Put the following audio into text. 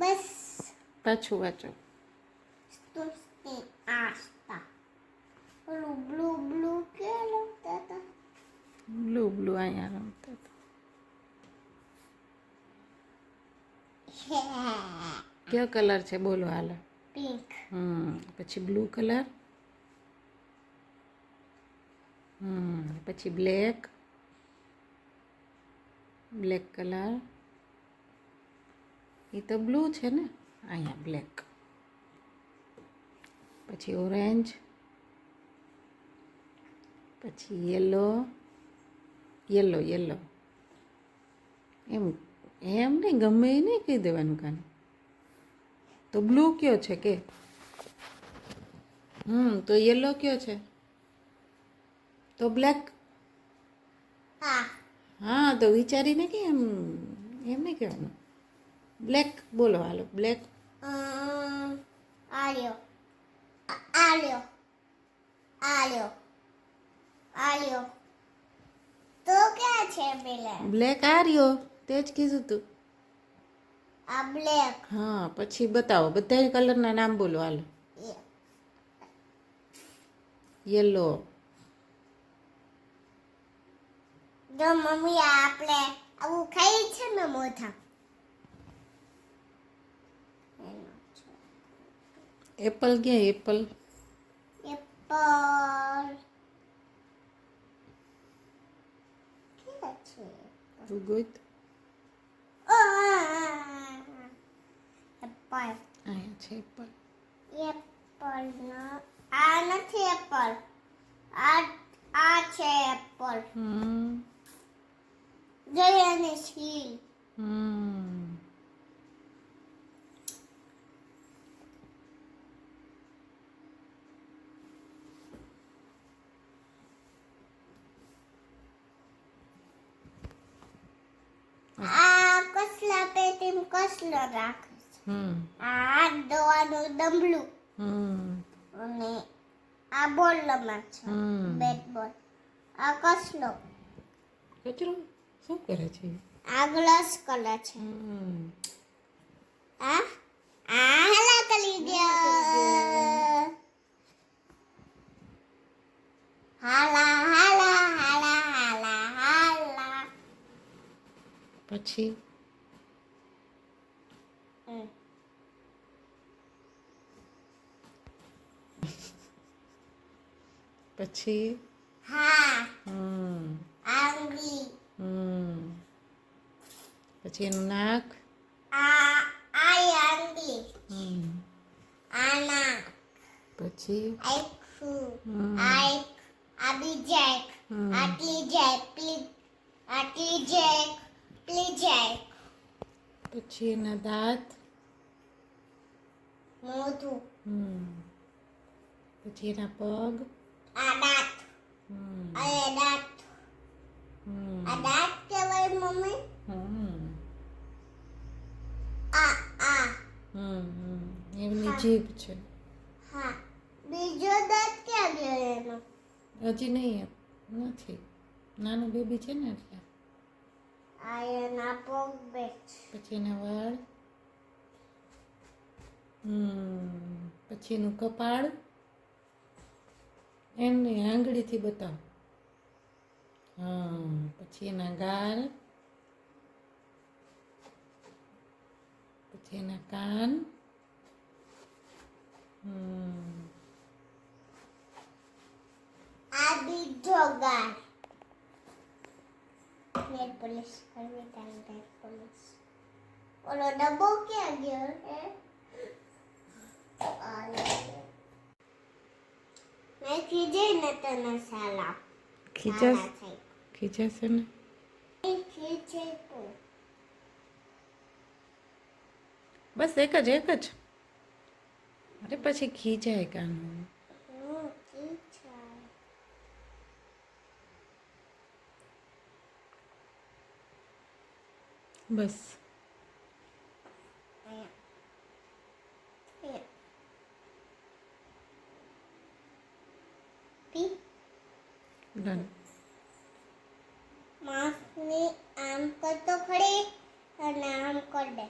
બસ પાછું વાંચો. સ્તુષ્ટિ આસ્થા. ઓલું બ્લુ બ્લુ કે લખતા હતા. બ્લુ બ્લુ અહીંયા રમતા હતા. કયો કલર છે બોલો હાલો. પિંક. પછી બ્લુ કલર. પછી બ્લેક. Black colour. એ તો બ્લુ છે ને, અહીંયા બ્લેક. પછી ઓરેન્જ. પછી યલો. યલો યલો એમ એમ નહીં, ગમે એ નહીં કહી દેવાનું કાને. તો બ્લુ કયો છે કે? તો યલો કયો છે? તો બ્લેક. હા. હા તો વિચારીને કે એમ એમ નહીં કહેવાનું. બ્લેક બોલો હાલો. બ્લેક. આલ્યો આલ્યો આલ્યો આલ્યો. તો ક્યાં છે પેલા? બ્લેક આર્યો તે જ કીધું તું. આ બ્લેક. હા પછી બતાવો, બધા કલરના નામ બોલો હાલો. યલો. જો મમ્મી આપણે આવું ખાઈ છે ને મોથા. એપલ ક્યાં? એપલ. એપલ ક્યાં છે? તું ગોત. એપલ. અહીંયા છે એપલ. એપલ ના આ નથી એપલ. આ છે એપલ. જયાની સીલ. આ કસલા પેટીમ કસલો રાખે છે. આ હાથ ધોવાનું ડમલું. અને આ બોલ રમે છે. બેટ બોલ. આ કસલો. કચરો શું કરે છે? આ ગ્લાસ કલર છે. આ હાલા કરી ગયા. હાલા હાલા હાલા હાલા હાલા. પછી પછી હા. આંગળી. પછી એનું નાક. આ આંગળી. આ નાક. પછી આખું. આ બીજા એક. આટલી જાય આટલી જાય પેલી જાય. પછી એના દાંત. મોઢું. પછી એના પગ. આ દાંત. આ દાંત. આ દાંત કહેવાય મમ્મી. આ એમની જીભ છે. હા. બીજો દાંત ક્યાં ગયો એનો? હજી નહીં, નથી. નાનું બેબી છે ને એટલે. આ એના પગ બે. પછી એના વાળ. પછી એનું કપાળ. એમની આંગળીથી બતાવો. પછી એના ગાલ. પછી એના કાન. આ બીજો ગાલ. નેટ પોલિશ કરવી તારે નેટ પોલિશ. ઓલો ડબ્બો ક્યાં ગયો હે? મેં કીધે ને તને સાલા. ખીજાશે ને? ખીચે તો. બસ એક જ. અરે પછી ખીજાય કાનું. બસ. ડન. માસની આમ કરતો ખડી અને આમ કર દે.